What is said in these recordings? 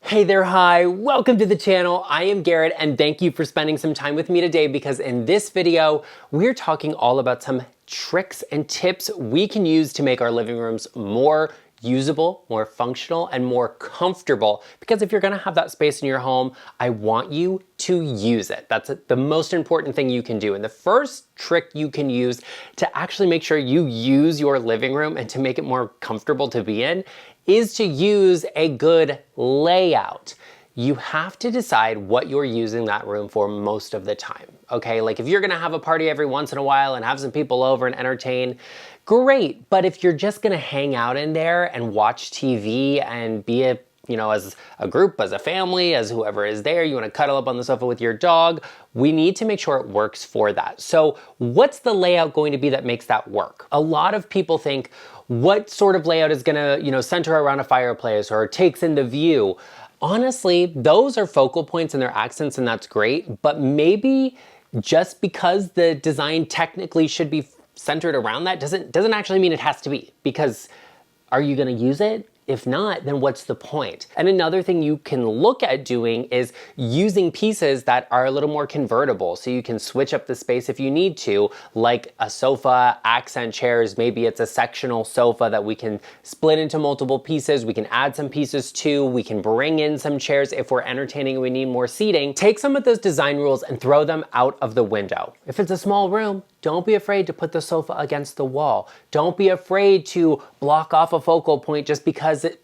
Hey there, hi, welcome to the channel. I am Garrett and thank you for spending some time with me today because in this video, we're talking all about some tricks and tips we can use to make our living rooms more usable, more functional, and more comfortable. Because if you're gonna have that space in your home, I want you to use it. That's the most important thing you can do. And the first trick you can use to actually make sure you use your living room and to make it more comfortable to be in is to use a good layout. You have to decide what you're using that room for most of the time, okay? Like if you're gonna have a party every once in a while and have some people over and entertain, great. But if you're just gonna hang out in there and watch TV and be as a group, as a family, as whoever is there, you wanna cuddle up on the sofa with your dog, we need to make sure it works for that. So what's the layout going to be that makes that work? A lot of people think, what sort of layout is gonna, center around a fireplace or takes in the view? Honestly, those are focal points and their accents and that's great, but maybe just because the design technically should be centered around that doesn't actually mean it has to be, because are you gonna use it? If not, then what's the point? And another thing you can look at doing is using pieces that are a little more convertible. So you can switch up the space if you need to, like a sofa, accent chairs, maybe it's a sectional sofa that we can split into multiple pieces. We can add some pieces to, we can bring in some chairs if we're entertaining and we need more seating. Take some of those design rules and throw them out of the window. If it's a small room, don't be afraid to put the sofa against the wall. Don't be afraid to block off a focal point just because it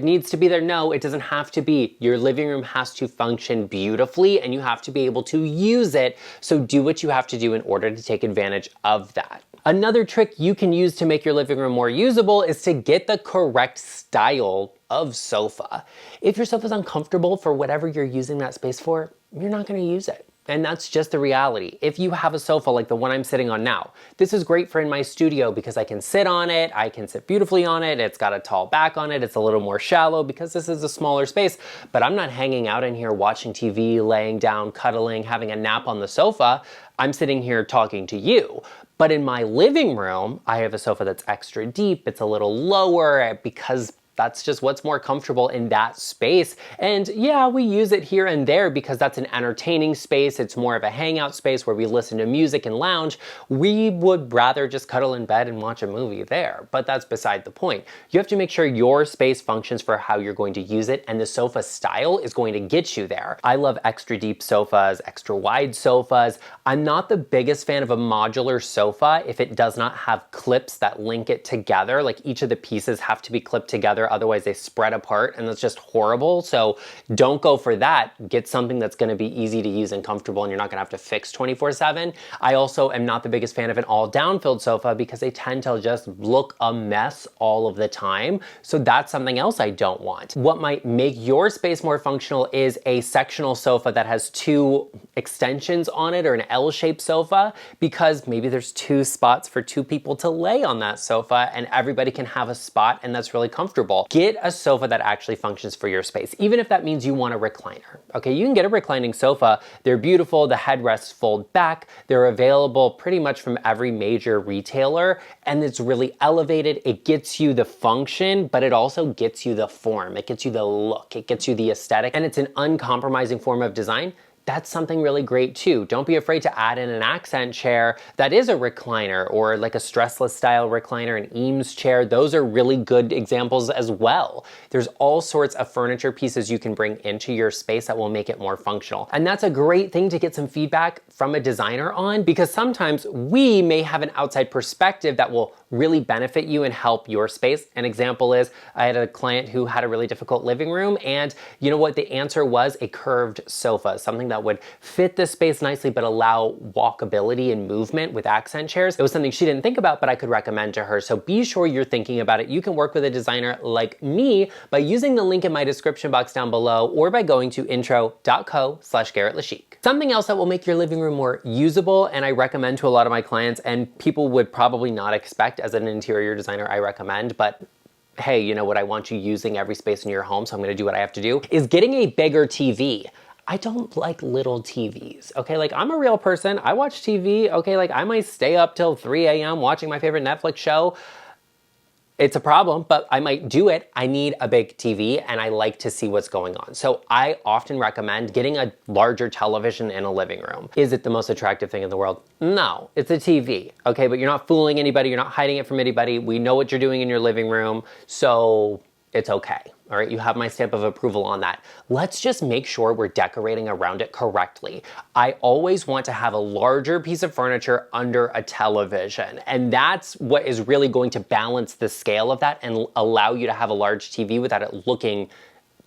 needs to be there. No, it doesn't have to be. Your living room has to function beautifully and you have to be able to use it. So do what you have to do in order to take advantage of that. Another trick you can use to make your living room more usable is to get the correct style of sofa. If your sofa's uncomfortable for whatever you're using that space for, you're not gonna use it. And that's just the reality. If you have a sofa like the one I'm sitting on now, this is great for in my studio because I can sit on it, I can sit beautifully on it, it's got a tall back on it, it's a little more shallow because this is a smaller space, but I'm not hanging out in here watching TV, laying down, cuddling, having a nap on the sofa. I'm sitting here talking to you. But in my living room, I have a sofa that's extra deep, it's a little lower because that's just what's more comfortable in that space. And yeah, we use it here and there because that's an entertaining space. It's more of a hangout space where we listen to music and lounge. We would rather just cuddle in bed and watch a movie there, but that's beside the point. You have to make sure your space functions for how you're going to use it, and the sofa style is going to get you there. I love extra deep sofas, extra wide sofas. I'm not the biggest fan of a modular sofa if it does not have clips that link it together. Like each of the pieces have to be clipped together, otherwise they spread apart and that's just horrible. So don't go for that. Get something that's gonna be easy to use and comfortable and you're not gonna have to fix 24/7. I also am not the biggest fan of an all down-filled sofa because they tend to just look a mess all of the time. So that's something else I don't want. What might make your space more functional is a sectional sofa that has two extensions on it, or an L-shaped sofa, because maybe there's two spots for two people to lay on that sofa and everybody can have a spot and that's really comfortable. Get a sofa that actually functions for your space, even if that means you want a recliner. Okay, you can get a reclining sofa. They're beautiful, the headrests fold back, they're available pretty much from every major retailer, and it's really elevated. It gets you the function, but it also gets you the form. It gets you the look, it gets you the aesthetic, and it's an uncompromising form of design. That's something really great too. Don't be afraid to add in an accent chair that is a recliner, or like a stressless style recliner, an Eames chair. Those are really good examples as well. There's all sorts of furniture pieces you can bring into your space that will make it more functional. And that's a great thing to get some feedback from a designer on, because sometimes we may have an outside perspective that will really benefit you and help your space. An example is, I had a client who had a really difficult living room, and you know what? The answer was a curved sofa, something that would fit the space nicely but allow walkability and movement with accent chairs. It was something she didn't think about, but I could recommend to her. So be sure you're thinking about it. You can work with a designer like me by using the link in my description box down below, or by going to intro.co/GarrettLeChic. Something else that will make your living room more usable, and I recommend to a lot of my clients, and people would probably not expect as an interior designer, I recommend, but hey, you know what, I want you using every space in your home, so I'm gonna do what I have to do, is getting a bigger TV. I don't like little TVs, okay? Like, I'm a real person, I watch TV, okay? Like, I might stay up till 3 a.m. watching my favorite Netflix show. It's a problem, but I might do it. I need a big TV and I like to see what's going on. So I often recommend getting a larger television in a living room. Is it the most attractive thing in the world? No, it's a TV, okay? But you're not fooling anybody. You're not hiding it from anybody. We know what you're doing in your living room, so it's okay. All right, you have my stamp of approval on that. Let's just make sure we're decorating around it correctly. I always want to have a larger piece of furniture under a television, and that's what is really going to balance the scale of that and allow you to have a large TV without it looking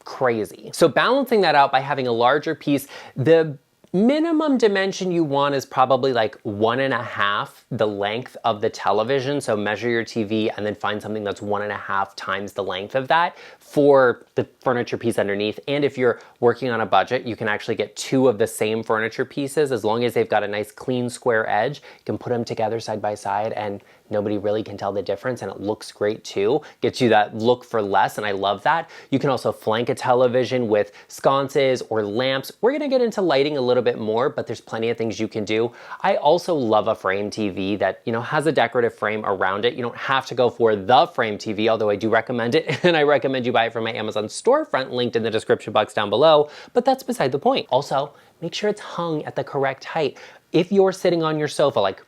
crazy. So balancing that out by having a larger piece, the minimum dimension you want is probably like 1.5 the length of the television. So measure your TV and then find something that's 1.5 times the length of that for the furniture piece underneath. And if you're working on a budget, you can actually get 2 of the same furniture pieces. As long as they've got a nice clean square edge, you can put them together side by side and nobody really can tell the difference, and it looks great too. Gets you that look for less, and I love that. You can also flank a television with sconces or lamps. We're gonna get into lighting a little bit more, but there's plenty of things you can do. I also love a frame TV that, you know, has a decorative frame around it. You don't have to go for the frame TV, although I do recommend it, and I recommend you buy it from my Amazon storefront linked in the description box down below, but that's beside the point. Also, make sure it's hung at the correct height. If you're sitting on your sofa, like,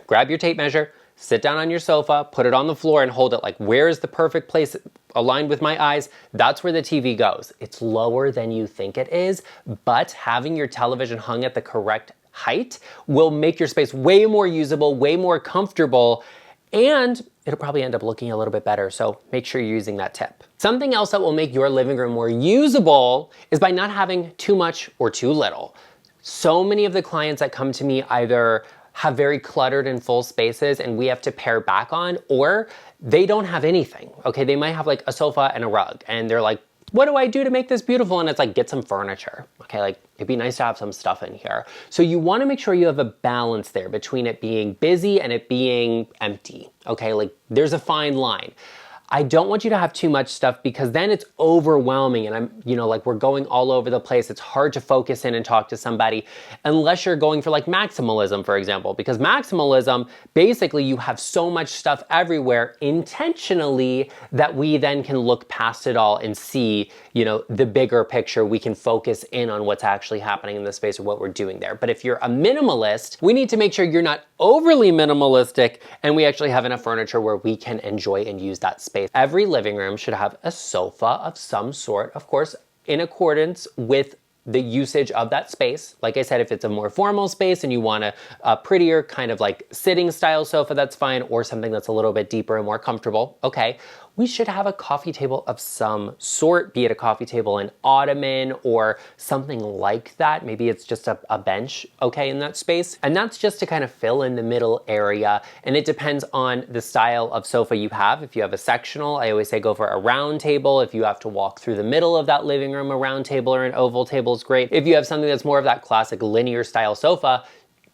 grab your tape measure, sit down on your sofa, put it on the floor and hold it like, where is the perfect place aligned with my eyes? That's where the TV goes. It's lower than you think it is, but having your television hung at the correct height will make your space way more usable, way more comfortable, and it'll probably end up looking a little bit better. So make sure you're using that tip. Something else that will make your living room more usable is by not having too much or too little. So many of the clients that come to me either have very cluttered and full spaces and we have to pare back on, or they don't have anything, okay? They might have like a sofa and a rug and they're like, what do I do to make this beautiful? And it's like, get some furniture, okay? Like, it'd be nice to have some stuff in here. So you wanna make sure you have a balance there between it being busy and it being empty, okay? Like, there's a fine line. I don't want you to have too much stuff because then it's overwhelming and like we're going all over the place. It's hard to focus in and talk to somebody unless you're going for like maximalism, for example, because maximalism, basically you have so much stuff everywhere intentionally that we then can look past it all and see, the bigger picture. We can focus in on what's actually happening in the space or what we're doing there. But if you're a minimalist, we need to make sure you're not overly minimalistic and we actually have enough furniture where we can enjoy and use that space. Every living room should have a sofa of some sort, of course, in accordance with the usage of that space. Like I said, if it's a more formal space and you want a prettier kind of like sitting style sofa, that's fine, or something that's a little bit deeper and more comfortable, okay. We should have a coffee table of some sort, be it a coffee table, an ottoman, or something like that. Maybe it's just a bench, okay, in that space. And that's just to kind of fill in the middle area. And it depends on the style of sofa you have. If you have a sectional, I always say go for a round table. If you have to walk through the middle of that living room, a round table or an oval table is great. If you have something that's more of that classic linear style sofa,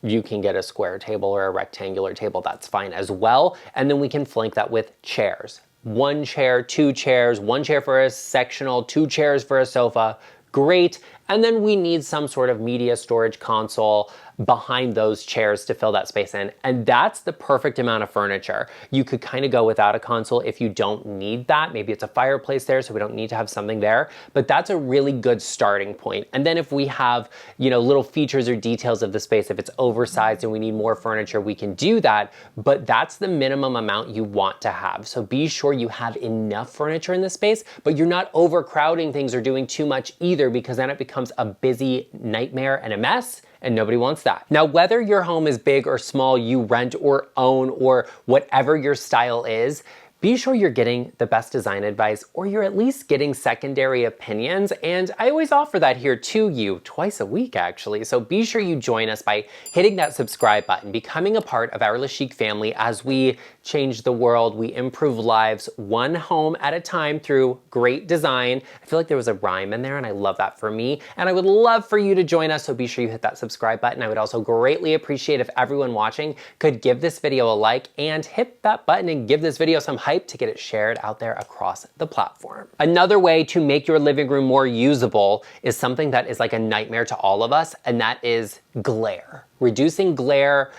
you can get a square table or a rectangular table, that's fine as well. And then we can flank that with chairs. 1 chair, 2 chairs, 1 chair for a sectional, 2 chairs for a sofa, great. And then we need some sort of media storage console behind those chairs to fill that space in. And that's the perfect amount of furniture. You could kind of go without a console if you don't need that. Maybe it's a fireplace there, so we don't need to have something there, but that's a really good starting point. And then if we have, little features or details of the space, if it's oversized and we need more furniture, we can do that, but that's the minimum amount you want to have. So be sure you have enough furniture in the space, but you're not overcrowding things or doing too much either, because then it becomes a busy nightmare and a mess, and nobody wants that. Now, whether your home is big or small, you rent or own, or whatever your style is, be sure you're getting the best design advice, or you're at least getting secondary opinions. And I always offer that here to you twice a week, actually. So be sure you join us by hitting that subscribe button, becoming a part of our GarrettLeChic family as we change the world. We improve lives one home at a time through great design. I feel like there was a rhyme in there and I love that for me. And I would love for you to join us. So be sure you hit that subscribe button. I would also greatly appreciate if everyone watching could give this video a like and hit that button and give this video some hype to get it shared out there across the platform. Another way to make your living room more usable is something that is like a nightmare to all of us, and that is glare. Reducing glare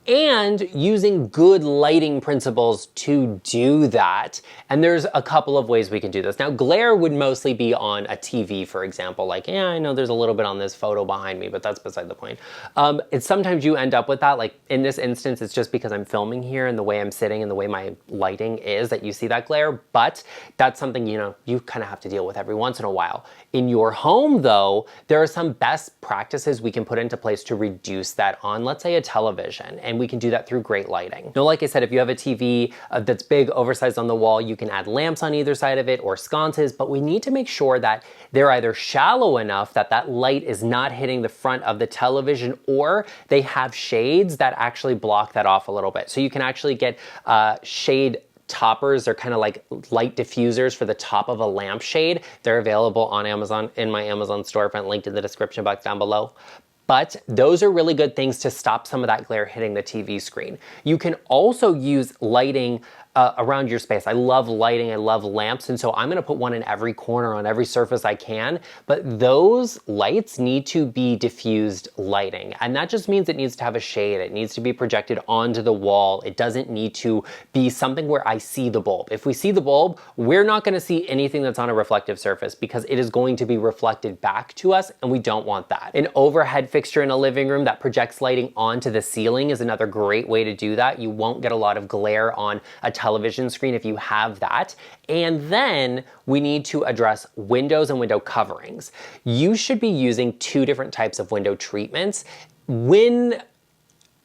and using good lighting principles to do that. And there's a couple of ways we can do this. Now, glare would mostly be on a TV, for example. Like, yeah, I know there's a little bit on this photo behind me, but that's beside the point. It's sometimes you end up with that. Like in this instance, it's just because I'm filming here and the way I'm sitting and the way my lighting is that you see that glare, but that's something, you know, you kind of have to deal with every once in a while. In your home though, there are some best practices we can put into place to reduce that on, let's say, a television, and we can do that through great lighting. Now, like I said, if you have a TV that's big, oversized on the wall, you can add lamps on either side of it or sconces, but we need to make sure that they're either shallow enough that that light is not hitting the front of the television, or they have shades that actually block that off a little bit. So you can actually get shade toppers. They're kind of like light diffusers for the top of a lampshade. They're available on Amazon in my Amazon storefront, linked in the description box down below. But those are really good things to stop some of that glare hitting the TV screen. You can also use lighting around your space. I love lighting, I love lamps, and so I'm gonna put one in every corner on every surface I can, but those lights need to be diffused lighting. And that just means it needs to have a shade, it needs to be projected onto the wall. It doesn't need to be something where I see the bulb. If we see the bulb, we're not gonna see anything that's on a reflective surface because it is going to be reflected back to us, and we don't want that. An overhead fixture in a living room that projects lighting onto the ceiling is another great way to do that. You won't get a lot of glare on a television screen if you have that. And then we need to address windows and window coverings. You should be using two different types of window treatments when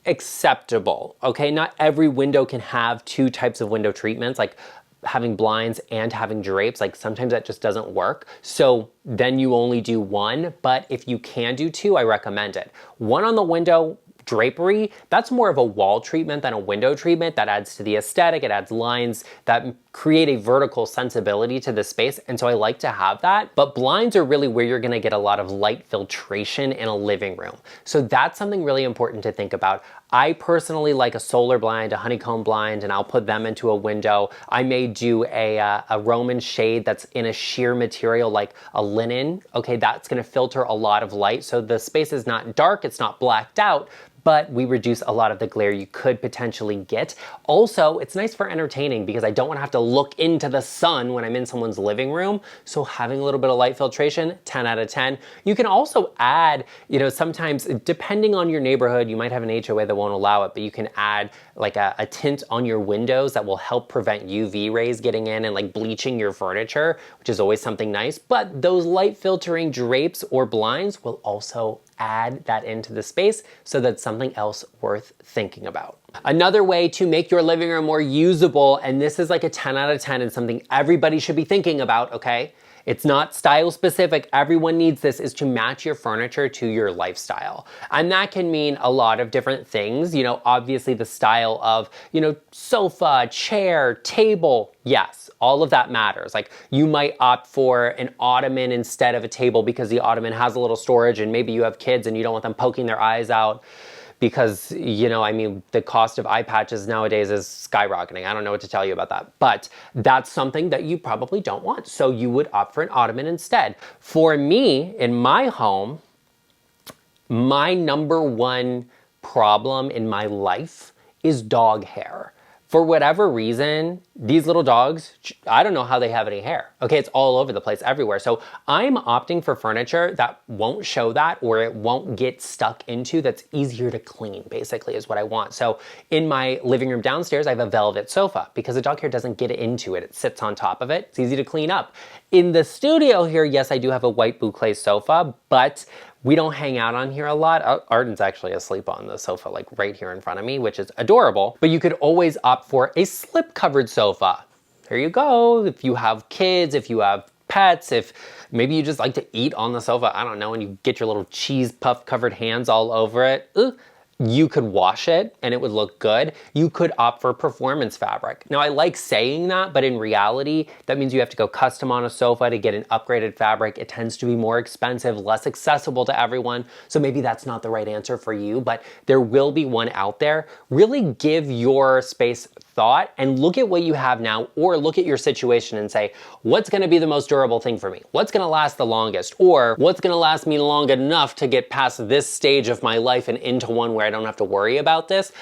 acceptable, okay? Not every window can have two types of window treatments, like having blinds and having drapes. Like sometimes that just doesn't work. So then you only do one, but if you can do two, I recommend it. One on the window drapery, that's more of a wall treatment than a window treatment. That adds to the aesthetic, it adds lines that create a vertical sensibility to the space, and so I like to have that. But blinds are really where you're gonna get a lot of light filtration in a living room. So that's something really important to think about. I personally like a solar blind, a honeycomb blind, and I'll put them into a window. I may do a Roman shade that's in a sheer material like a linen. Okay, that's gonna filter a lot of light, so the space is not dark, it's not blacked out, but we reduce a lot of the glare you could potentially get. Also, it's nice for entertaining because I don't want to have to look into the sun when I'm in someone's living room. So having a little bit of light filtration, 10 out of 10. You can also add, you know, sometimes depending on your neighborhood, you might have an HOA that won't allow it, but you can add like a tint on your windows that will help prevent UV rays getting in and like bleaching your furniture, which is always something nice. But those light filtering drapes or blinds will also add that into the space, so that's something else worth thinking about. Another way to make your living room more usable, and this is like a 10 out of 10 and something everybody should be thinking about, okay? It's not style specific, everyone needs this, is to match your furniture to your lifestyle. And that can mean a lot of different things. You know, obviously the style of, you know, sofa, chair, table, yes, all of that matters. Like you might opt for an ottoman instead of a table because the ottoman has a little storage, and maybe you have kids and you don't want them poking their eyes out. Because, you know, I mean, the cost of eye patches nowadays is skyrocketing. I don't know what to tell you about that, but that's something that you probably don't want. So you would opt for an ottoman instead. For me, in my home, my number one problem in my life is dog hair. For whatever reason, these little dogs, I don't know how they have any hair. Okay, it's all over the place everywhere. So I'm opting for furniture that won't show that, or it won't get stuck into, that's easier to clean, basically is what I want. So in my living room downstairs, I have a velvet sofa because the dog hair doesn't get into it. It sits on top of it. It's easy to clean up. In the studio here, yes, I do have a white boucle sofa, but we don't hang out on here a lot. Arden's actually asleep on the sofa, like right here in front of me, which is adorable. But you could always opt for a slip-covered sofa. There you go. If you have kids, if you have pets, if maybe you just like to eat on the sofa, I don't know, and you get your little cheese puff covered hands all over it. You could wash it and it would look good. You could opt for performance fabric. Now I like saying that, but in reality, that means you have to go custom on a sofa to get an upgraded fabric. It tends to be more expensive, less accessible to everyone. So maybe that's not the right answer for you, but there will be one out there. Really give your space thought and look at what you have now, or look at your situation and say, what's gonna be the most durable thing for me? What's gonna last the longest? Or what's gonna last me long enough to get past this stage of my life and into one where I don't have to worry about this?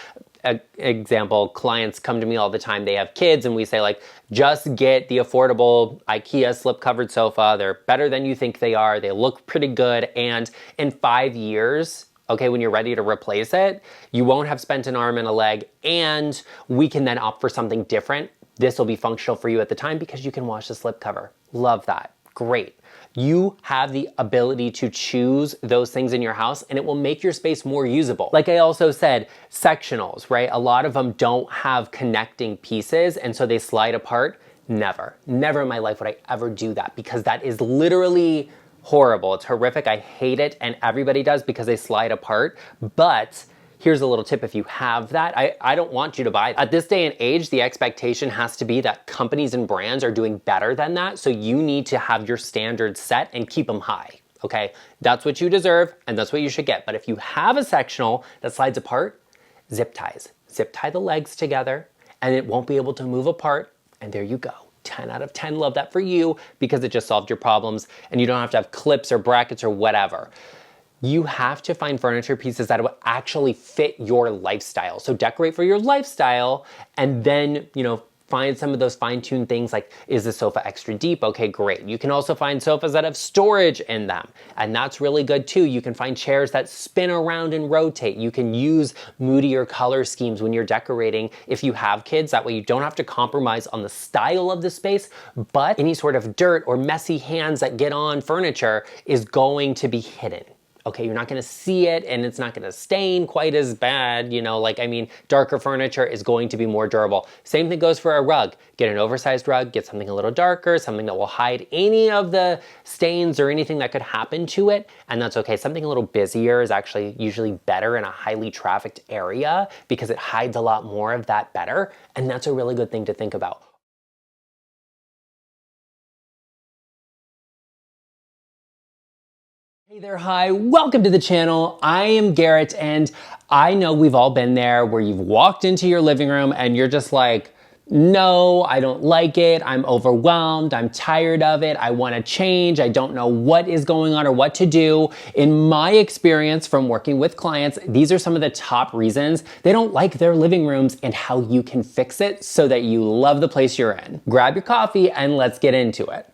example, clients come to me all the time, they have kids, and we say like, just get the affordable IKEA slip covered sofa. They're better than you think they are. They look pretty good. And in 5 years, okay, when you're ready to replace it, you won't have spent an arm and a leg, and we can then opt for something different. This will be functional for you at the time because you can wash the slip cover. Love that. Great. You have the ability to choose those things in your house, and it will make your space more usable. Like I also said, sectionals, right? A lot of them don't have connecting pieces, and so they slide apart. Never in my life would I ever do that, because that is literally horrible. It's horrific. I hate it, and everybody does because they slide apart. But here's a little tip if you have that. I don't want you to buy that. At this day and age, the expectation has to be that companies and brands are doing better than that. So you need to have your standards set and keep them high, okay? That's what you deserve, and that's what you should get. But if you have a sectional that slides apart, zip ties. Zip tie the legs together, and it won't be able to move apart, and there you go. 10 out of 10, love that for you, because it just solved your problems, and you don't have to have clips or brackets or whatever. You have to find furniture pieces that will actually fit your lifestyle. So decorate for your lifestyle, and then, find some of those fine-tuned things like, is the sofa extra deep? Okay, great. You can also find sofas that have storage in them, and that's really good too. You can find chairs that spin around and rotate. You can use moodier color schemes when you're decorating if you have kids. That way you don't have to compromise on the style of the space, but any sort of dirt or messy hands that get on furniture is going to be hidden. Okay, you're not gonna see it, and it's not gonna stain quite as bad, darker furniture is going to be more durable. Same thing goes for a rug. Get an oversized rug, get something a little darker, something that will hide any of the stains or anything that could happen to it, and that's okay. Something a little busier is actually usually better in a highly trafficked area because it hides a lot more of that better, and that's a really good thing to think about. Hey there, hi, welcome to the channel. I am Garrett, and I know we've all been there where you've walked into your living room and you're just like, no, I don't like it. I'm overwhelmed. I'm tired of it. I want to change. I don't know what is going on or what to do. In my experience from working with clients, these are some of the top reasons they don't like their living rooms and how you can fix it so that you love the place you're in. Grab your coffee and let's get into it.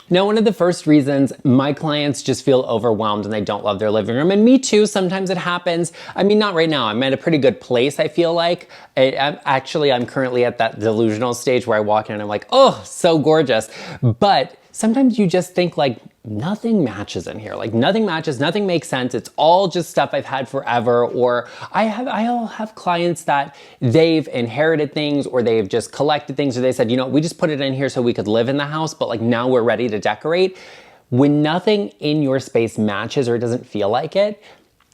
Now, one of the first reasons my clients just feel overwhelmed and they don't love their living room, and me too, sometimes it happens. I mean, not right now. I'm at a pretty good place, I feel like. I'm currently at that delusional stage where I walk in and I'm like, oh, so gorgeous. But sometimes you just think like, nothing matches in here. Like nothing matches, nothing makes sense. It's all just stuff I've had forever. Or I'll have clients that they've inherited things, or they've just collected things, or they said, we just put it in here so we could live in the house, but like now we're ready to decorate. When nothing in your space matches or it doesn't feel like it,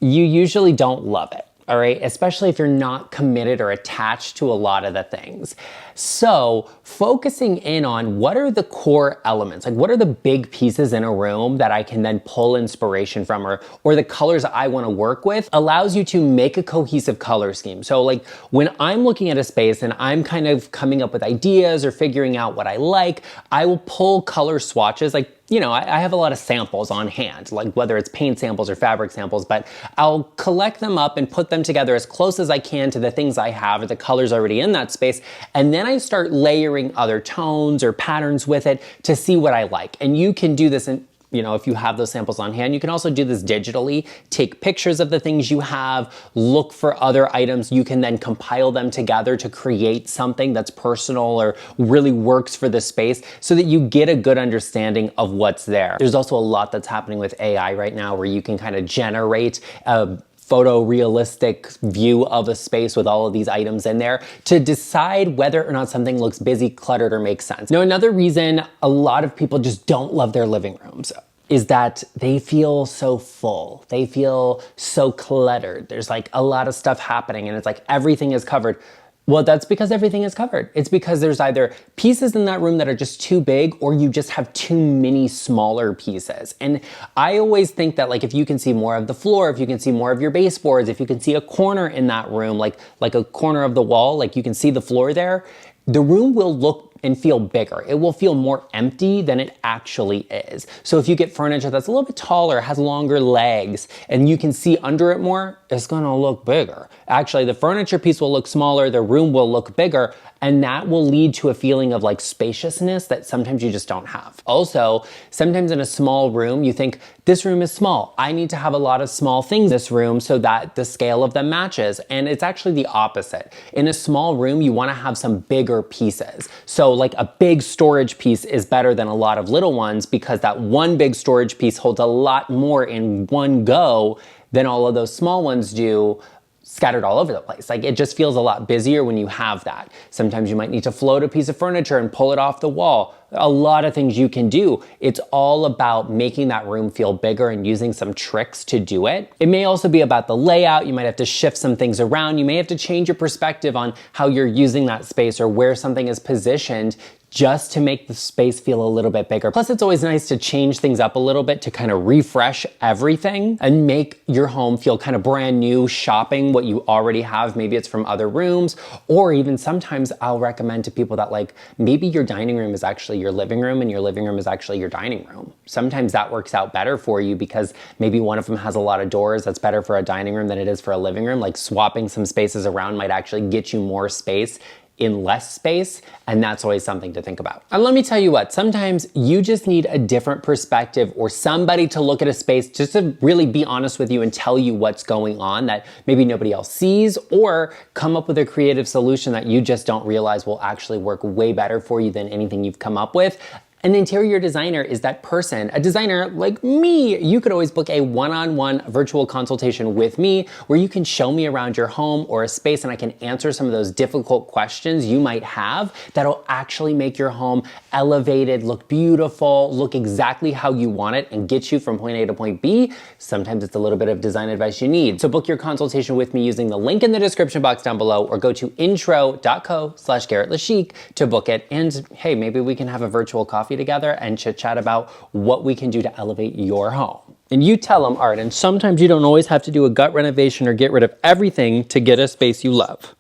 you usually don't love it. All right, especially if you're not committed or attached to a lot of the things. So focusing in on what are the core elements, like what are the big pieces in a room that I can then pull inspiration from, or the colors I want to work with, allows you to make a cohesive color scheme. So like when I'm looking at a space and I'm kind of coming up with ideas or figuring out what I like, I will pull color swatches. Like, I have a lot of samples on hand, like whether it's paint samples or fabric samples, but I'll collect them up and put them together as close as I can to the things I have or the colors already in that space. And then I start layering other tones or patterns with it to see what I like. And you can do this in, if you have those samples on hand. You can also do this digitally. Take pictures of the things you have, look for other items. You can then compile them together to create something that's personal or really works for the space so that you get a good understanding of what's there. There's also a lot that's happening with AI right now where you can kind of generate a photorealistic view of a space with all of these items in there to decide whether or not something looks busy, cluttered, or makes sense. Now, another reason a lot of people just don't love their living rooms is that they feel so full. They feel so cluttered. There's like a lot of stuff happening and it's like everything is covered. Well, that's because everything is covered. It's because there's either pieces in that room that are just too big, or you just have too many smaller pieces. And I always think that like if you can see more of the floor, if you can see more of your baseboards, if you can see a corner in that room, like a corner of the wall, like you can see the floor there, the room will look and feel bigger. It will feel more empty than it actually is. So if you get furniture that's a little bit taller, has longer legs, and you can see under it more, it's gonna look bigger. Actually, the furniture piece will look smaller, the room will look bigger, and that will lead to a feeling of like spaciousness that sometimes you just don't have. Also, sometimes in a small room, you think, this room is small. I need to have a lot of small things in this room so that the scale of them matches. And it's actually the opposite. In a small room, you wanna have some bigger pieces. So like a big storage piece is better than a lot of little ones because that one big storage piece holds a lot more in one go than all of those small ones do scattered all over the place. Like it just feels a lot busier when you have that. Sometimes you might need to float a piece of furniture and pull it off the wall. A lot of things you can do. It's all about making that room feel bigger and using some tricks to do it. It may also be about the layout. You might have to shift some things around. You may have to change your perspective on how you're using that space or where something is positioned just to make the space feel a little bit bigger. Plus, it's always nice to change things up a little bit to kind of refresh everything and make your home feel kind of brand new, shopping what you already have. Maybe it's from other rooms, or even sometimes I'll recommend to people that like, maybe your dining room is actually your living room and your living room is actually your dining room. Sometimes that works out better for you because maybe one of them has a lot of doors. That's better for a dining room than it is for a living room. Like swapping some spaces around might actually get you more space in less space, and that's always something to think about. And let me tell you what, sometimes you just need a different perspective or somebody to look at a space just to really be honest with you and tell you what's going on that maybe nobody else sees, or come up with a creative solution that you just don't realize will actually work way better for you than anything you've come up with. An interior designer is that person, a designer like me. You could always book a one-on-one virtual consultation with me where you can show me around your home or a space and I can answer some of those difficult questions you might have that'll actually make your home elevated, look beautiful, look exactly how you want it and get you from point A to point B. Sometimes it's a little bit of design advice you need. So book your consultation with me using the link in the description box down below or go to intro.co/GarrettLeChic to book it. And hey, maybe we can have a virtual coffee together and chit chat about what we can do to elevate your home. And you tell them, Art, and sometimes you don't always have to do a gut renovation or get rid of everything to get a space you love.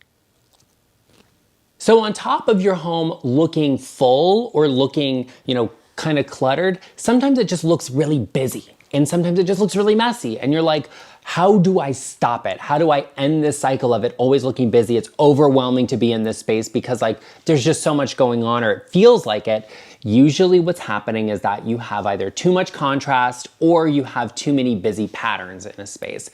So on top of your home looking full or looking, kind of cluttered, sometimes it just looks really busy. And sometimes it just looks really messy. And you're like, how do I stop it? How do I end this cycle of it always looking busy? It's overwhelming to be in this space because there's just so much going on, or it feels like it. Usually what's happening is that you have either too much contrast or you have too many busy patterns in a space.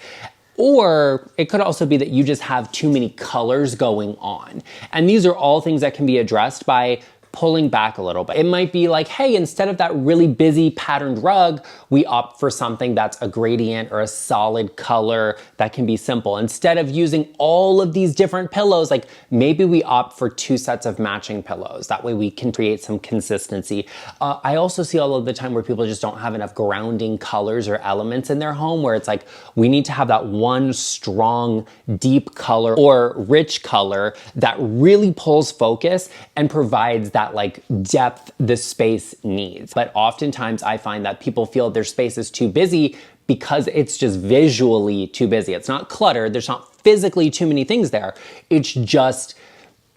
Or it could also be that you just have too many colors going on. And these are all things that can be addressed by pulling back a little bit. It might be like, hey, instead of that really busy patterned rug, we opt for something that's a gradient or a solid color that can be simple. Instead of using all of these different pillows, like maybe we opt for 2 sets of matching pillows. That way we can create some consistency. I also see all of the time where people just don't have enough grounding colors or elements in their home, where it's like, we need to have that one strong, deep color or rich color that really pulls focus and provides that depth the space needs. But oftentimes I find that people feel their space is too busy because it's just visually too busy. It's not cluttered. There's not physically too many things there. It's just,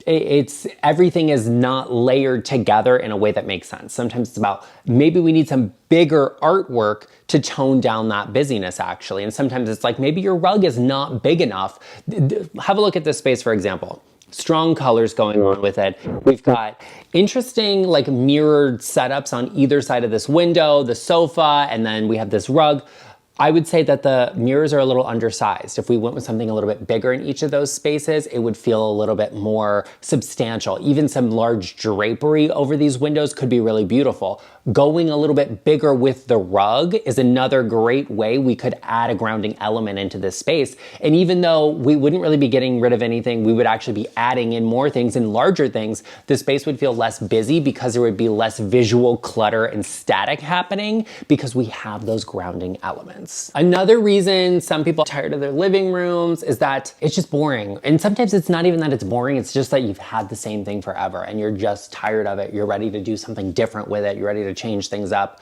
everything is not layered together in a way that makes sense. Sometimes it's about maybe we need some bigger artwork to tone down that busyness actually. And sometimes it's like maybe your rug is not big enough. Have a look at this space, for example. Strong colors going on with it. We've got interesting mirrored setups on either side of this window, the sofa, and then we have this rug. I would say that the mirrors are a little undersized. If we went with something a little bit bigger in each of those spaces, it would feel a little bit more substantial. Even some large drapery over these windows could be really beautiful. Going a little bit bigger with the rug is another great way we could add a grounding element into this space. And even though we wouldn't really be getting rid of anything, we would actually be adding in more things and larger things. The space would feel less busy because there would be less visual clutter and static happening because we have those grounding elements. Another reason some people are tired of their living rooms is that it's just boring. And sometimes it's not even that it's boring, it's just that you've had the same thing forever and you're just tired of it. You're ready to do something different with it. You're ready to change things up.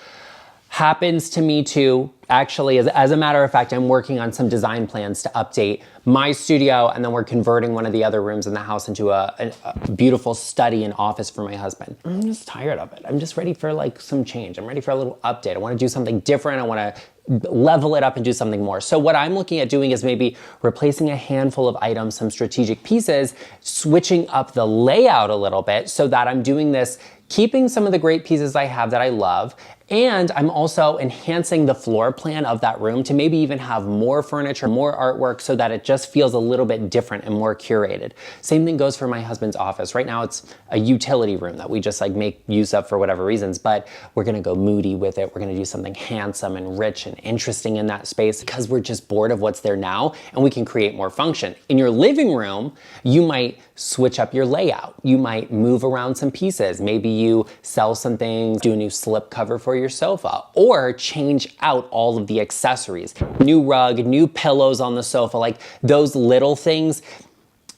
happens to me too. Actually, as a matter of fact, I'm working on some design plans to update my studio, and then we're converting one of the other rooms in the house into a beautiful study and office for my husband. I'm just tired of it. I'm just ready for like some change. I'm ready for a little update. I want to do something different. I want to level it up and do something more. So what I'm looking at doing is maybe replacing a handful of items, some strategic pieces, switching up the layout a little bit so that I'm doing this, keeping some of the great pieces I have that I love, and I'm also enhancing the floor plan of that room to maybe even have more furniture, more artwork, so that it just feels a little bit different and more curated. Same thing goes for my husband's office. Right now it's a utility room that we just like make use of for whatever reasons, but we're gonna go moody with it. We're gonna do something handsome and rich and interesting in that space because we're just bored of what's there now and we can create more function. In your living room, you might switch up your layout. You might move around some pieces. Maybe you sell some things, do a new slip cover for your sofa, or change out all of the accessories. New rug, new pillows on the sofa, like those little things.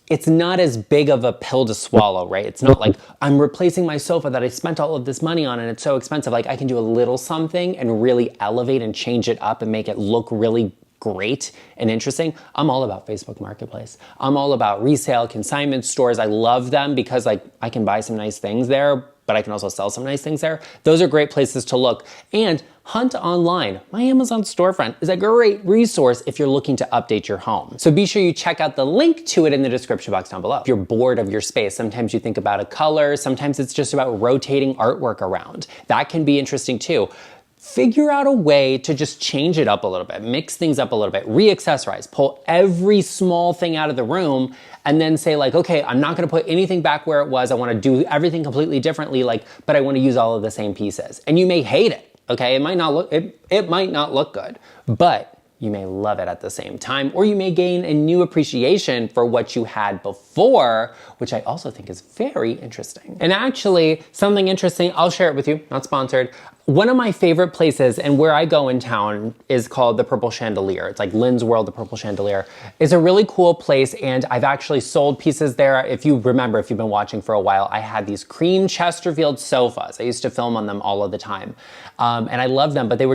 It's not as big of a pill to swallow, right? It's not like I'm replacing my sofa that I spent all of this money on and it's so expensive. Like I can do a little something and really elevate and change it up and make it look really great and interesting. I'm all about Facebook Marketplace. I'm all about resale, consignment stores. I love them because like I can buy some nice things there, but I can also sell some nice things there. Those are great places to look. And hunt online. My Amazon storefront is a great resource if you're looking to update your home. So be sure you check out the link to it in the description box down below. If you're bored of your space, sometimes you think about a color, sometimes it's just about rotating artwork around. That can be interesting too. Figure out a way to just change it up a little bit, mix things up a little bit, re-accessorize, pull every small thing out of the room, and then say like, okay, I'm not gonna put anything back where it was. I wanna do everything completely differently, like, but I wanna use all of the same pieces. And you may hate it, okay? It might not look good, but you may love it at the same time, or you may gain a new appreciation for what you had before, which I also think is very interesting. And actually, something interesting, I'll share it with you, not sponsored. One of my favorite places and where I go in town is called the Purple Chandelier. It's like Lynn's World, the Purple Chandelier. It's a really cool place and I've actually sold pieces there. If you remember, if you've been watching for a while, I had these cream Chesterfield sofas. I used to film on them all of the time. And I love them, but they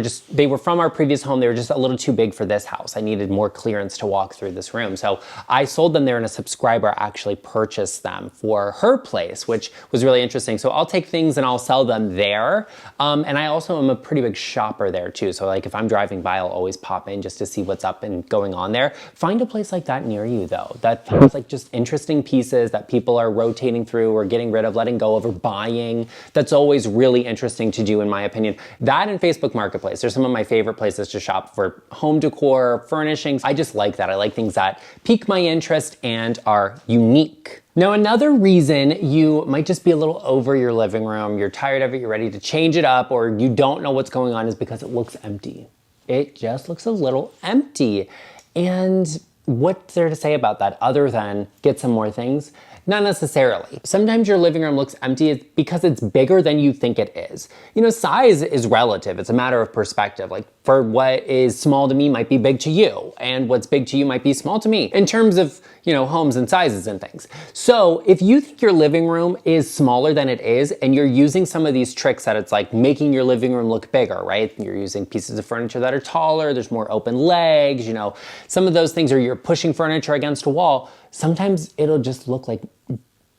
were from our previous home. They were just a little too big for this house. I needed more clearance to walk through this room. So I sold them there and a subscriber actually purchased them for her place, which was really interesting. So I'll take things and I'll sell them there. And I also am a pretty big shopper there too. So like if I'm driving by, I'll always pop in just to see what's up and going on there. Find a place like that near you though. That feels like just interesting pieces that people are rotating through or getting rid of, letting go of, or buying. That's always really interesting to do in my opinion. That and Facebook Marketplace are some of my favorite places to shop for home decor, furnishings. I just like that. I like things that pique my interest and are unique. Now, another reason you might just be a little over your living room, you're tired of it, you're ready to change it up, or you don't know what's going on is because it looks empty. It just looks a little empty. And what's there to say about that other than get some more things? Not necessarily. Sometimes your living room looks empty because it's bigger than you think it is. You know, size is relative. It's a matter of perspective. Like for what is small to me might be big to you, and what's big to you might be small to me in terms of, you know, homes and sizes and things. So if you think your living room is smaller than it is, and you're using some of these tricks that it's like making your living room look bigger, right? You're using pieces of furniture that are taller, there's more open legs, you know, some of those things, or you're pushing furniture against a wall, sometimes it'll just look like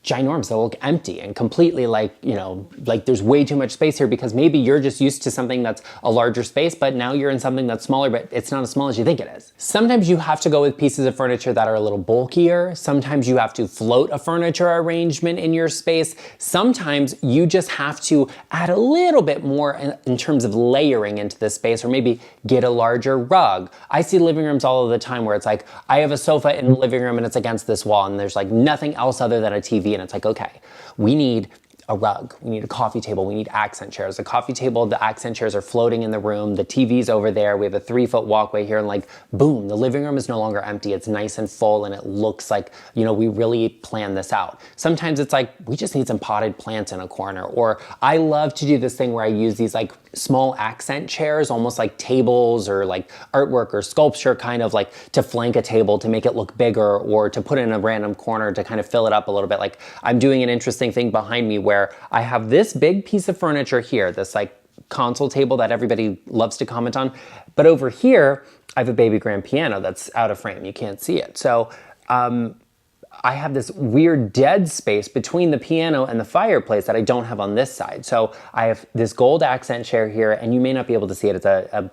ginormous. They'll look empty and completely like, you know, like there's way too much space here because maybe you're just used to something that's a larger space, but now you're in something that's smaller, but it's not as small as you think it is. Sometimes you have to go with pieces of furniture that are a little bulkier. Sometimes you have to float a furniture arrangement in your space. Sometimes you just have to add a little bit more in terms of layering into the space, or maybe get a larger rug. I see living rooms all of the time where it's like, I have a sofa in the living room and it's against this wall and there's like nothing else other than a TV. And it's like, okay, we need a rug, we need a coffee table, we need accent chairs. The coffee table, the accent chairs are floating in the room, the TV's over there, we have a 3-foot walkway here, and like, boom, the living room is no longer empty, it's nice and full, and it looks like, you know, we really planned this out. Sometimes it's like, we just need some potted plants in a corner, or I love to do this thing where I use these like small accent chairs, almost like tables or like artwork or sculpture, kind of like to flank a table to make it look bigger, or to put in a random corner to kind of fill it up a little bit. Like I'm doing an interesting thing behind me where I have this big piece of furniture here, this like console table that everybody loves to comment on. But over here, I have a baby grand piano that's out of frame. You can't see it. So I have this weird dead space between the piano and the fireplace that I don't have on this side. So I have this gold accent chair here, and you may not be able to see it. It's a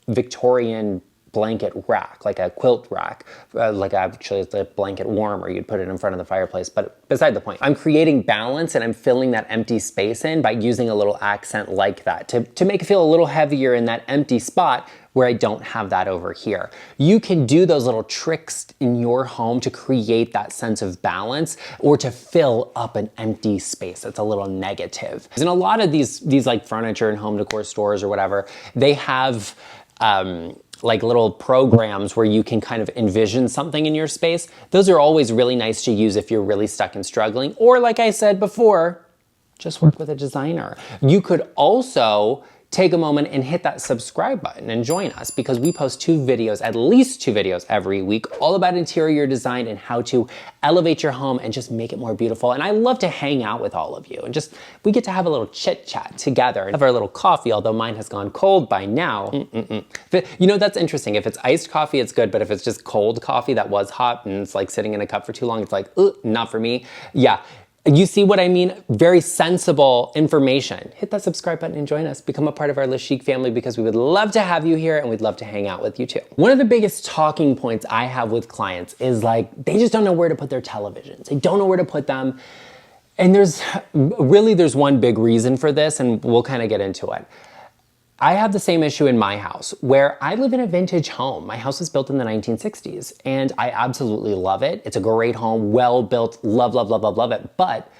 Victorian blanket rack, like a quilt rack, like actually it's a blanket warmer. You'd put it in front of the fireplace, but beside the point. I'm creating balance and I'm filling that empty space in by using a little accent like that to make it feel a little heavier in that empty spot where I don't have that over here. You can do those little tricks in your home to create that sense of balance or to fill up an empty space that's a little negative. And a lot of these like furniture and home decor stores or whatever, they have like little programs where you can kind of envision something in your space. Those are always really nice to use if you're really stuck and struggling. Or like I said before, just work with a designer. You could also take a moment and hit that subscribe button and join us, because we post at least two videos every week, all about interior design and how to elevate your home and just make it more beautiful. And I love to hang out with all of you and we get to have a little chit chat together and have our little coffee, although mine has gone cold by now. You know, that's interesting. If it's iced coffee, it's good, but if it's just cold coffee that was hot and it's like sitting in a cup for too long, it's like, not for me. Yeah. You see what I mean? Very sensible information. Hit that subscribe button and join us. Become a part of our LeChic family, because we would love to have you here and we'd love to hang out with you too. One of the biggest talking points I have with clients is like, they just don't know where to put their televisions. They don't know where to put them. And there's one big reason for this, and we'll kind of get into it. I have the same issue in my house, where I live in a vintage home. My house was built in the 1960s and I absolutely love it. It's a great home, well built, love it. But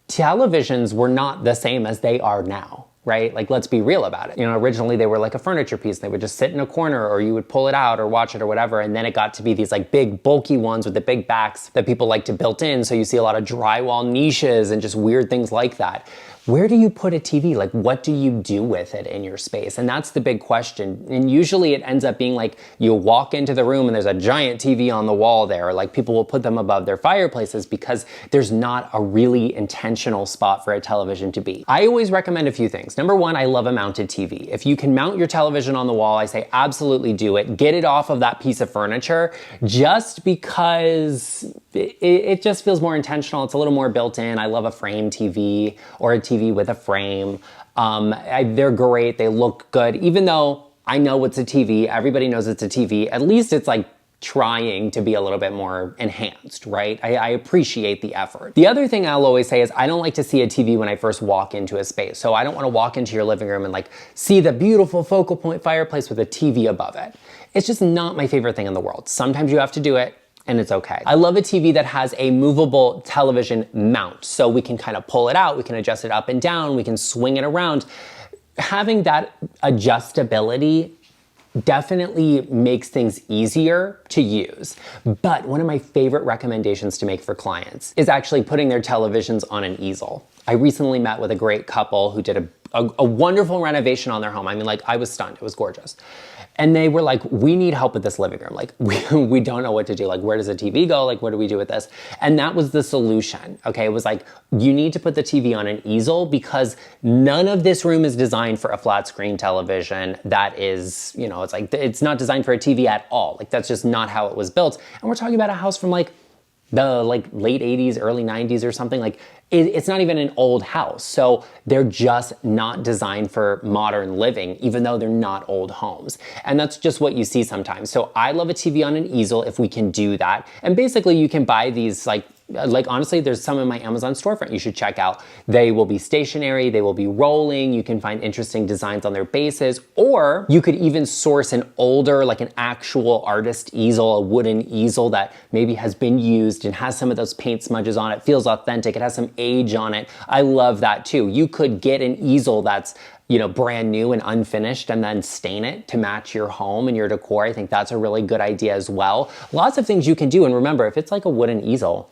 televisions were not the same as they are now, right? Like, let's be real about it. You know, originally they were like a furniture piece. They would just sit in a corner, or you would pull it out or watch it or whatever. And then it got to be these like big bulky ones with the big backs that people like to built in. So you see a lot of drywall niches and just weird things like that. Where do you put a TV? Like, what do you do with it in your space? And that's the big question. And usually it ends up being like, you walk into the room and there's a giant TV on the wall there. Or like, people will put them above their fireplaces because there's not a really intentional spot for a television to be. I always recommend a few things. Number one, I love a mounted TV. If you can mount your television on the wall, I say absolutely do it. Get it off of that piece of furniture, just because it just feels more intentional. It's a little more built in. I love a frame TV or a TV with a frame. They're great. They look good. Even though I know it's a TV, everybody knows it's a TV, at least it's like trying to be a little bit more enhanced, right? I appreciate the effort. The other thing I'll always say is I don't like to see a TV when I first walk into a space. So I don't want to walk into your living room and like see the beautiful focal point fireplace with a TV above it. It's just not my favorite thing in the world. Sometimes you have to do it, and it's okay. I love a TV that has a movable television mount, so we can kind of pull it out, we can adjust it up and down, we can swing it around. Having that adjustability definitely makes things easier to use. But one of my favorite recommendations to make for clients is actually putting their televisions on an easel. I recently met with a great couple who did a wonderful renovation on their home. I mean, like, I was stunned. It was gorgeous. And they were like, we need help with this living room. Like, we don't know what to do. Like, where does the TV go? Like, what do we do with this? And that was the solution, okay? It was like, you need to put the TV on an easel, because none of this room is designed for a flat screen television. That is, you know, it's like, it's not designed for a TV at all. Like, that's just not how it was built. And we're talking about a house from like the late 80s, early 90s or something. Like, it's not even an old house. So they're just not designed for modern living, even though they're not old homes. And that's just what you see sometimes. So I love a TV on an easel if we can do that. And basically you can buy these like honestly, there's some in my Amazon storefront you should check out. They will be stationary, they will be rolling, you can find interesting designs on their bases, or you could even source an older, like an actual artist easel, a wooden easel that maybe has been used and has some of those paint smudges on it, feels authentic, it has some age on it. I love that too. You could get an easel that's, you know, brand new and unfinished and then stain it to match your home and your decor. I think that's a really good idea as well. Lots of things you can do. And remember, if it's like a wooden easel,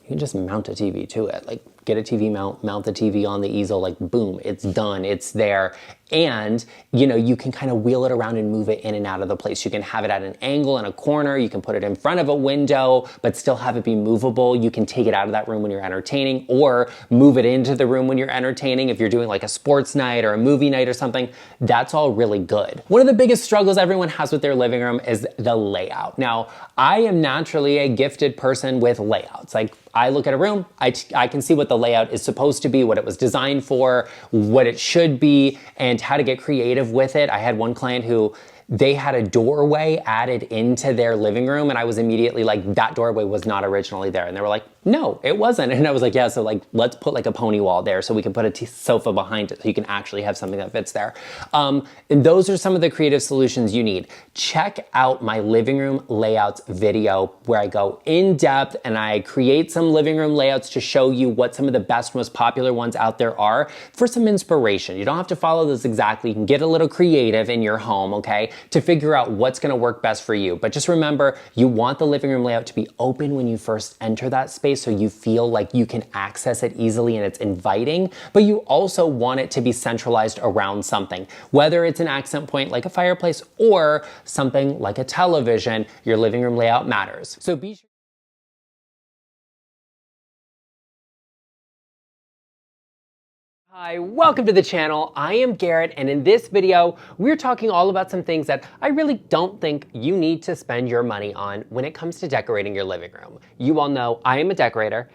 you can just mount a TV to it. Like, get a TV mount the TV on the easel, like boom, it's done, it's there. And you can kind of wheel it around and move it in and out of the place. You can have it at an angle in a corner, you can put it in front of a window, but still have it be movable. You can take it out of that room when you're entertaining or move it into the room when you're entertaining. If you're doing like a sports night or a movie night or something, that's all really good. One of the biggest struggles everyone has with their living room is the layout. Now, I am naturally a gifted person with layouts. Like, I look at a room, I can see what the layout is supposed to be, what it was designed for, what it should be, and how to get creative with it. I had one client who they had a doorway added into their living room, and I was immediately like, that doorway was not originally there. And they were like, no, it wasn't. And I was like, yeah, so like, let's put like a pony wall there so we can put a sofa behind it so you can actually have something that fits there. And those are some of the creative solutions you need. Check out my living room layouts video where I go in depth and I create some living room layouts to show you what some of the best, most popular ones out there are for some inspiration. You don't have to follow this exactly. You can get a little creative in your home, okay, to figure out what's gonna work best for you. But just remember, you want the living room layout to be open when you first enter that space so you feel like you can access it easily and it's inviting, but you also want it to be centralized around something. Whether it's an accent point like a fireplace or something like a television, your living room layout matters. So be sure. Hi, welcome to the channel. I am Garrett, and in this video, we're talking all about some things that I really don't think you need to spend your money on when it comes to decorating your living room. You all know I am a decorator,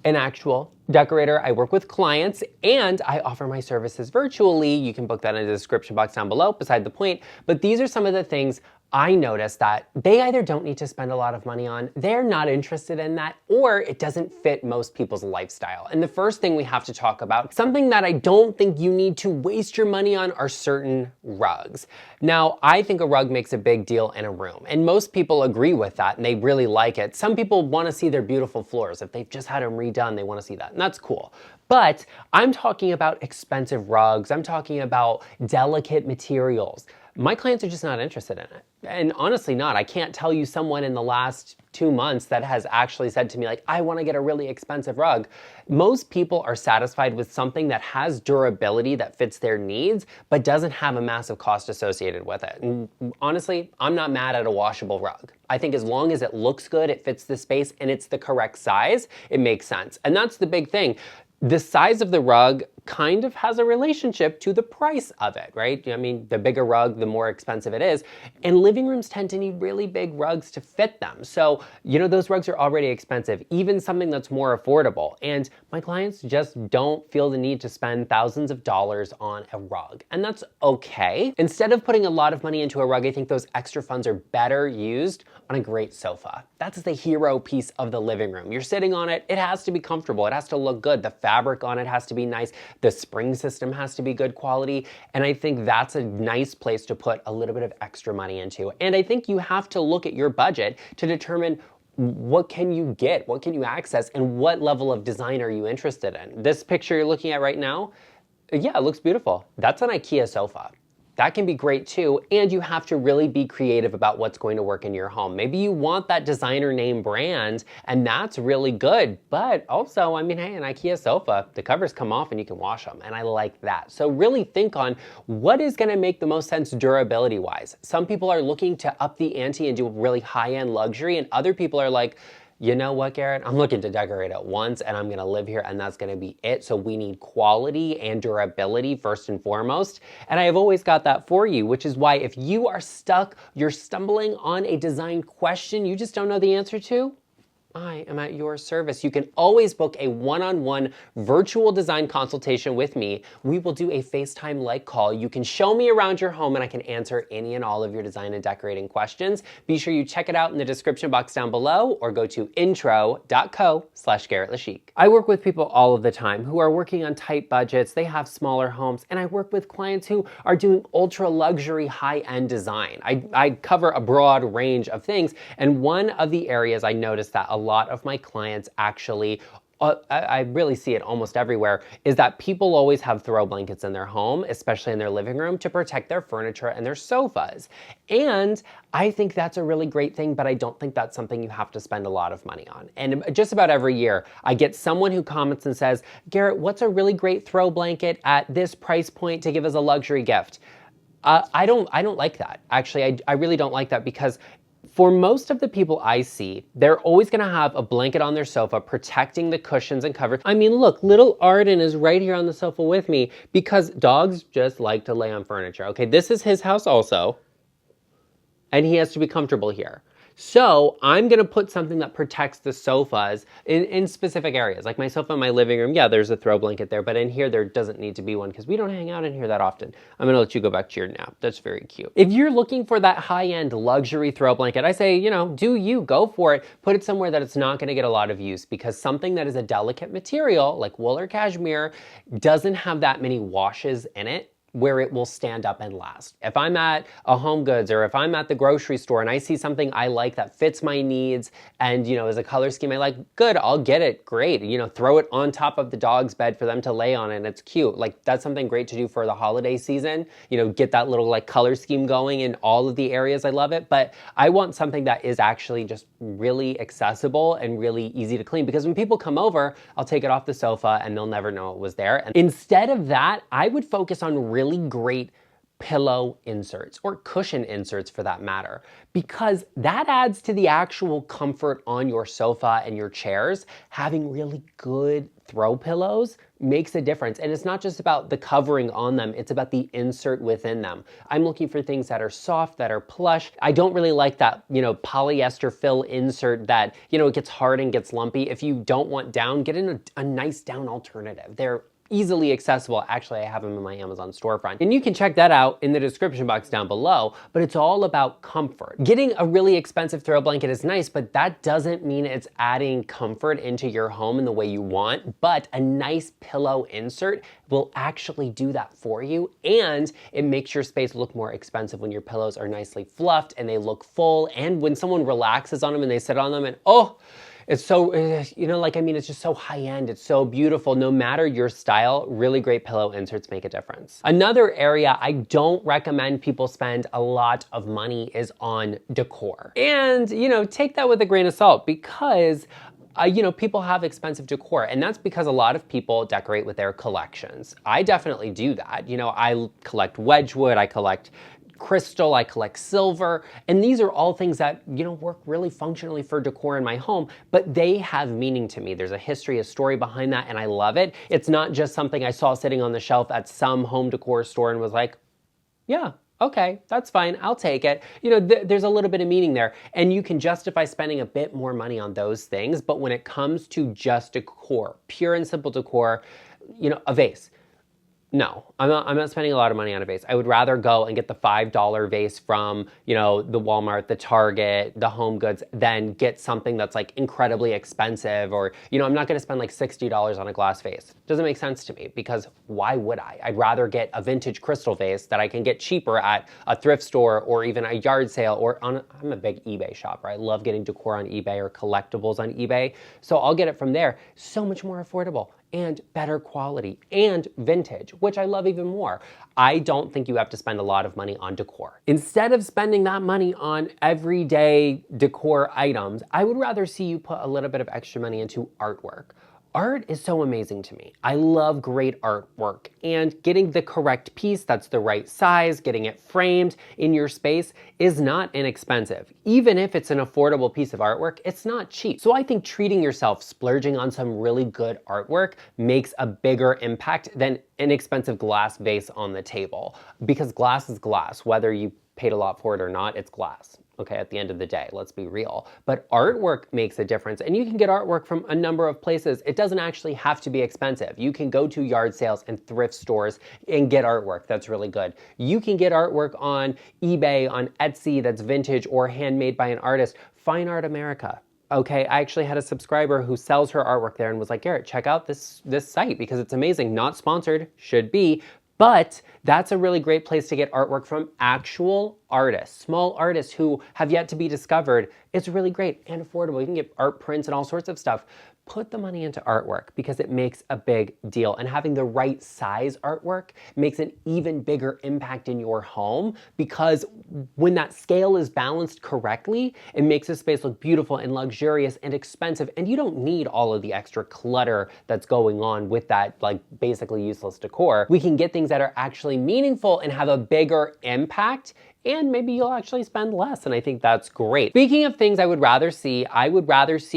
an actual decorator. I work with clients and I offer my services virtually. You can book that in the description box down below, beside the point. But these are some of the things I noticed that they either don't need to spend a lot of money on, they're not interested in that, or it doesn't fit most people's lifestyle. And the first thing we have to talk about, something that I don't think you need to waste your money on, are certain rugs. Now, I think a rug makes a big deal in a room, and most people agree with that and they really like it. Some people want to see their beautiful floors. If they've just had them redone, they want to see that, and that's cool. But I'm talking about expensive rugs. I'm talking about delicate materials. My clients are just not interested in it. And honestly not. I can't tell you someone in the last 2 months that has actually said to me like, I want to get a really expensive rug. Most people are satisfied with something that has durability that fits their needs, but doesn't have a massive cost associated with it. And honestly, I'm not mad at a washable rug. I think as long as it looks good, it fits the space, and it's the correct size, it makes sense. And that's the big thing. The size of the rug kind of has a relationship to the price of it, right? I mean, the bigger rug, the more expensive it is. And living rooms tend to need really big rugs to fit them. So, those rugs are already expensive, even something that's more affordable. And my clients just don't feel the need to spend thousands of dollars on a rug. And that's okay. Instead of putting a lot of money into a rug, I think those extra funds are better used on a great sofa. That's the hero piece of the living room. You're sitting on it, it has to be comfortable, it has to look good, the fabric on it has to be nice, the spring system has to be good quality, and I think that's a nice place to put a little bit of extra money into. And I think you have to look at your budget to determine what can you get, what can you access, and what level of design are you interested in. This picture you're looking at right now, yeah, it looks beautiful. That's an IKEA sofa. That can be great too, and you have to really be creative about what's going to work in your home. Maybe you want that designer name brand, and that's really good, but also, I mean, hey, an IKEA sofa, the covers come off and you can wash them, and I like that. So really think on what is gonna make the most sense durability-wise. Some people are looking to up the ante and do really high-end luxury, and other people are like, you know what, Garrett? I'm looking to decorate it once and I'm gonna live here and that's gonna be it. So we need quality and durability first and foremost. And I have always got that for you, which is why if you are stuck, you're stumbling on a design question you just don't know the answer to, I am at your service. You can always book a one-on-one virtual design consultation with me. We will do a FaceTime-like call. You can show me around your home and I can answer any and all of your design and decorating questions. Be sure you check it out in the description box down below or go to intro.co/GarrettLeChic. I work with people all of the time who are working on tight budgets. They have smaller homes, and I work with clients who are doing ultra luxury high-end design. I cover a broad range of things, and one of the areas I noticed that a lot of my clients actually I really see it almost everywhere, is that people always have throw blankets in their home, especially in their living room, to protect their furniture and their sofas. And I think that's a really great thing, but I don't think that's something you have to spend a lot of money on. And just about every year, I get someone who comments and says, Garrett, what's a really great throw blanket at this price point to give as a luxury gift? I don't like that. Actually, I really don't like that, because for most of the people I see, they're always gonna have a blanket on their sofa protecting the cushions and covers. I mean, look, little Arden is right here on the sofa with me because dogs just like to lay on furniture. Okay, this is his house also, and he has to be comfortable here. So I'm gonna put something that protects the sofas in specific areas. Like my sofa in my living room, yeah, there's a throw blanket there, but in here there doesn't need to be one because we don't hang out in here that often. I'm gonna let you go back to your nap. That's very cute. If you're looking for that high-end luxury throw blanket, I say, you know, do you, go for it. Put it somewhere that it's not gonna get a lot of use, because something that is a delicate material like wool or cashmere doesn't have that many washes in it where it will stand up and last. If I'm at a Home Goods or if I'm at the grocery store and I see something I like that fits my needs and, you know, is a color scheme I like, good, I'll get it, great. You know, throw it on top of the dog's bed for them to lay on and it's cute. Like, that's something great to do for the holiday season. You know, get that little like color scheme going in all of the areas. I love it. But I want something that is actually just really accessible and really easy to clean, because when people come over, I'll take it off the sofa and they'll never know it was there. And instead of that, I would focus on really great pillow inserts, or cushion inserts for that matter, because that adds to the actual comfort on your sofa and your chairs. Having really good throw pillows makes a difference. And it's not just about the covering on them, it's about the insert within them. I'm looking for things that are soft, that are plush. I don't really like that, you know, polyester fill insert that, you know, it gets hard and gets lumpy. If you don't want down, get in a nice down alternative. They're easily accessible. Actually, I have them in my Amazon storefront. And you can check that out in the description box down below, but it's all about comfort. Getting a really expensive throw blanket is nice, but that doesn't mean it's adding comfort into your home in the way you want. But a nice pillow insert will actually do that for you, and it makes your space look more expensive when your pillows are nicely fluffed and they look full, and when someone relaxes on them and they sit on them and, oh, it's so, you know, like, I mean, it's just so high-end. It's so beautiful. No matter your style, really great pillow inserts make a difference. Another area I don't recommend people spend a lot of money is on decor. And, you know, take that with a grain of salt, because you know, people have expensive decor, and that's because a lot of people decorate with their collections. I definitely do that. You know, I collect Wedgwood, I collect crystal, I collect silver, and these are all things that, you know, work really functionally for decor in my home, but they have meaning to me. There's a history, a story behind that, and I love it. It's not just something I saw sitting on the shelf at some home decor store and was like, yeah, okay, that's fine, I'll take it. You know, there's a little bit of meaning there, and you can justify spending a bit more money on those things, but when it comes to just decor, pure and simple decor, you know, a vase. No, I'm not spending a lot of money on a vase. I would rather go and get the $5 vase from, you know, the Walmart, the Target, the Home Goods, than get something that's like incredibly expensive, or, you know, I'm not gonna spend like $60 on a glass vase. Doesn't make sense to me, because why would I? I'd rather get a vintage crystal vase that I can get cheaper at a thrift store or even a yard sale, or on, I'm a big eBay shopper. I love getting decor on eBay or collectibles on eBay. So I'll get it from there. So much more affordable and better quality and vintage, which I love even more. I don't think you have to spend a lot of money on decor. Instead of spending that money on everyday decor items, I would rather see you put a little bit of extra money into artwork. Art is so amazing to me. I love great artwork, and getting the correct piece that's the right size, getting it framed in your space is not inexpensive. Even if it's an affordable piece of artwork, it's not cheap. So I think treating yourself, splurging on some really good artwork, makes a bigger impact than an expensive glass vase on the table. Because glass is glass, whether you paid a lot for it or not, it's glass. Okay, at the end of the day, let's be real. But artwork makes a difference, and you can get artwork from a number of places. It doesn't actually have to be expensive. You can go to yard sales and thrift stores and get artwork that's really good. You can get artwork on eBay, on Etsy that's vintage or handmade by an artist. Fine Art America. Okay, I actually had a subscriber who sells her artwork there and was like, Garrett, check out this site because it's amazing. Not sponsored, should be. But that's a really great place to get artwork from actual artists, small artists who have yet to be discovered. It's really great and affordable. You can get art prints and all sorts of stuff. put the money into artwork because it makes a big deal. And having the right size artwork makes an even bigger impact in your home, because when that scale is balanced correctly, it makes a space look beautiful and luxurious and expensive. And you don't need all of the extra clutter that's going on with that like basically useless decor. We can get things that are actually meaningful and have a bigger impact, and maybe you'll actually spend less, and I think that's great. Speaking of things I would rather see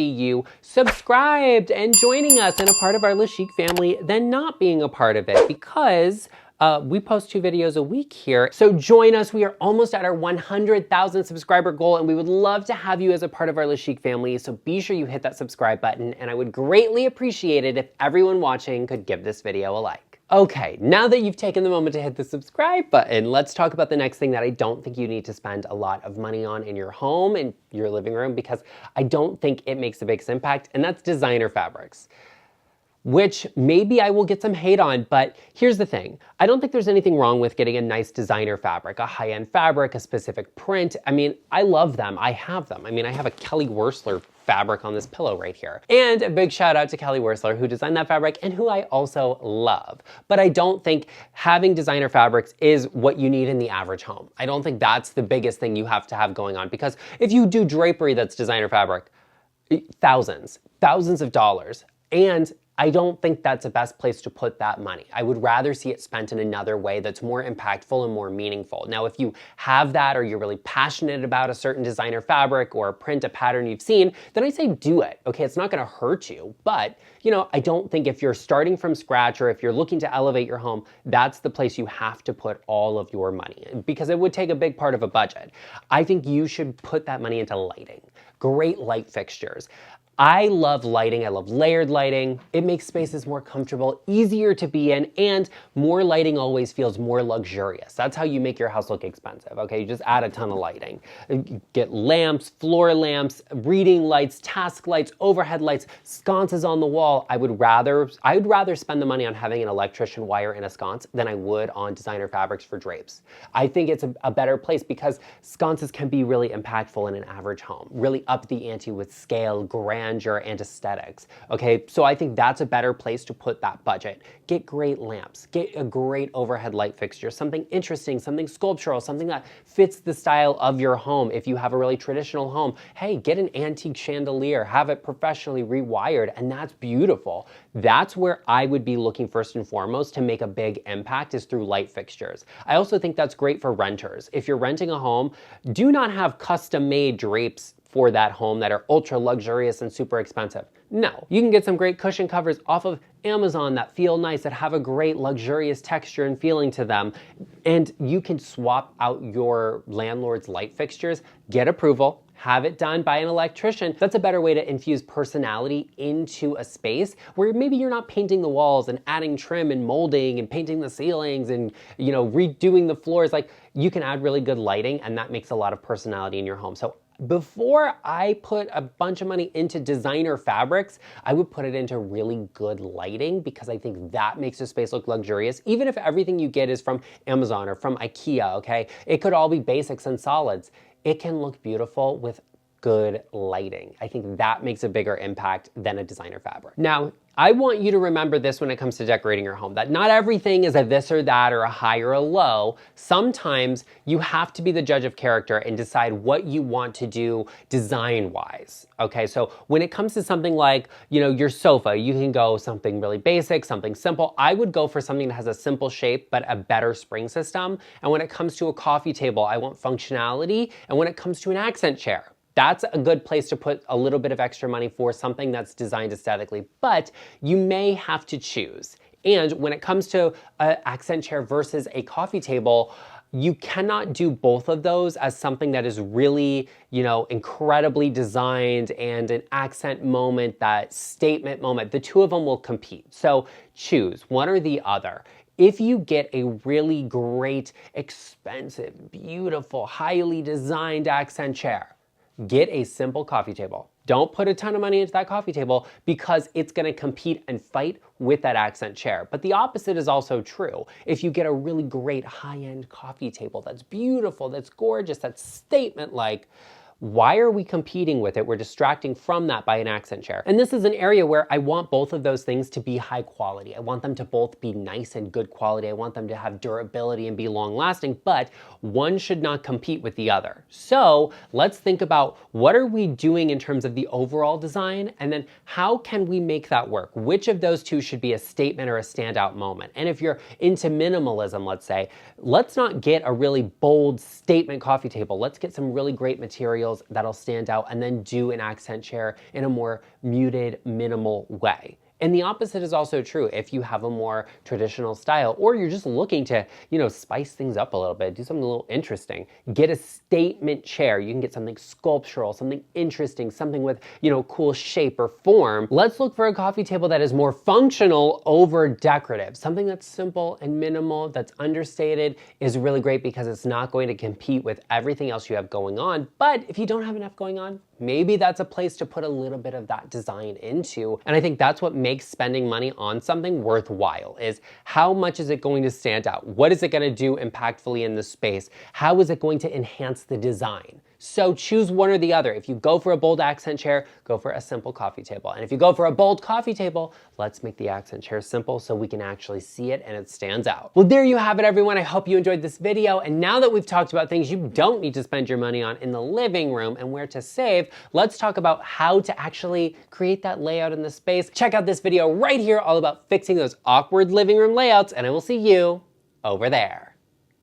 you subscribed and joining us and a part of our LeChic family than not being a part of it, because we post 2 videos a week here. So join us. We are almost at our 100,000 subscriber goal, and we would love to have you as a part of our LeChic family. So be sure you hit that subscribe button, and I would greatly appreciate it if everyone watching could give this video a like. Okay, now that you've taken the moment to hit the subscribe button, let's talk about the next thing that I don't think you need to spend a lot of money on in your home, in your living room, because I don't think it makes the biggest impact, and that's designer fabrics. Which maybe I will get some hate on, but here's the thing. I don't think there's anything wrong with getting a nice designer fabric, a high-end fabric, a specific print. I mean, I love them. I have them. I mean, I have a Kelly Wearstler fabric on this pillow right here. And a big shout out to Kelly Wearstler, who designed that fabric and who I also love. But I don't think having designer fabrics is what you need in the average home. I don't think that's the biggest thing you have to have going on, because if you do drapery that's designer fabric, thousands of dollars, and I don't think that's the best place to put that money. I would rather see it spent in another way that's more impactful and more meaningful. Now, if you have that, or you're really passionate about a certain designer fabric or a print, a pattern you've seen, then I say do it, okay? It's not gonna hurt you, but you know, I don't think if you're starting from scratch or if you're looking to elevate your home, that's the place you have to put all of your money in, because it would take a big part of a budget. I think you should put that money into lighting. Great light fixtures. I love lighting. I love layered lighting. It makes spaces more comfortable, easier to be in, and more lighting always feels more luxurious. That's how you make your house look expensive, okay? You just add a ton of lighting. Get lamps, floor lamps, reading lights, task lights, overhead lights, sconces on the wall. I would rather spend the money on having an electrician wire in a sconce than I would on designer fabrics for drapes. I think it's a better place, because sconces can be really impactful in an average home, really up the ante with scale, grandeur, and aesthetics. Okay, so I think that's a better place to put that budget. Get great lamps, get a great overhead light fixture, something interesting, something sculptural, something that fits the style of your home. If you have a really traditional home, hey, get an antique chandelier, have it professionally rewired, and that's beautiful. That's where I would be looking first and foremost to make a big impact, is through light fixtures. I also think that's great for renters. If you're renting a home, do not have custom-made drapes for that home that are ultra luxurious and super expensive. No, you can get some great cushion covers off of Amazon that feel nice, that have a great luxurious texture and feeling to them. And you can swap out your landlord's light fixtures, get approval, have it done by an electrician. That's a better way to infuse personality into a space where maybe you're not painting the walls and adding trim and molding and painting the ceilings and, you know, redoing the floors. Like, you can add really good lighting, and that makes a lot of personality in your home. So before I put a bunch of money into designer fabrics, I would put it into really good lighting, because I think that makes the space look luxurious. Even if everything you get is from Amazon or from IKEA, okay? It could all be basics and solids. It can look beautiful with good lighting. I think that makes a bigger impact than a designer fabric. Now, I want you to remember this when it comes to decorating your home, that not everything is a this or that or a high or a low. Sometimes you have to be the judge of character and decide what you want to do design-wise, okay? So when it comes to something like, you know, your sofa, you can go something really basic, something simple. I would go for something that has a simple shape but a better spring system. And when it comes to a coffee table, I want functionality. And when it comes to an accent chair, that's a good place to put a little bit of extra money for something that's designed aesthetically, but you may have to choose. And when it comes to an accent chair versus a coffee table, you cannot do both of those as something that is really, you know, incredibly designed and an accent moment, that statement moment. The two of them will compete. So choose one or the other. If you get a really great, expensive, beautiful, highly designed accent chair, get a simple coffee table. Don't put a ton of money into that coffee table, because it's gonna compete and fight with that accent chair. But the opposite is also true. If you get a really great high-end coffee table that's beautiful, that's gorgeous, that's statement-like, Why are we competing with it? We're distracting from that by an accent chair. And this is an area where I want both of those things to be high quality. I want them to both be nice and good quality. I want them to have durability and be long lasting, but one should not compete with the other. So let's think about what are we doing in terms of the overall design, and then how can we make that work? Which of those two should be a statement or a standout moment? And if you're into minimalism, let's say, let's not get a really bold statement coffee table. Let's get some really great materials that'll stand out and then do an accent chair in a more muted, minimal way. And the opposite is also true. If you have a more traditional style, or you're just looking to, spice things up a little bit, do something a little interesting, get a statement chair. You can get something sculptural, something interesting, something with, cool shape or form. Let's look for a coffee table that is more functional over decorative. Something that's simple and minimal, that's understated, is really great because it's not going to compete with everything else you have going on. But if you don't have enough going on, maybe that's a place to put a little bit of that design into. And I think that's what makes spending money on something worthwhile, is how much is it going to stand out? What is it going to do impactfully in the space? How is it going to enhance the design? So choose one or the other. If you go for a bold accent chair, go for a simple coffee table. And if you go for a bold coffee table, let's make the accent chair simple so we can actually see it and it stands out. Well, there you have it, everyone. I hope you enjoyed this video. And now that we've talked about things you don't need to spend your money on in the living room and where to save, let's talk about how to actually create that layout in the space. Check out this video right here all about fixing those awkward living room layouts, and I will see you over there.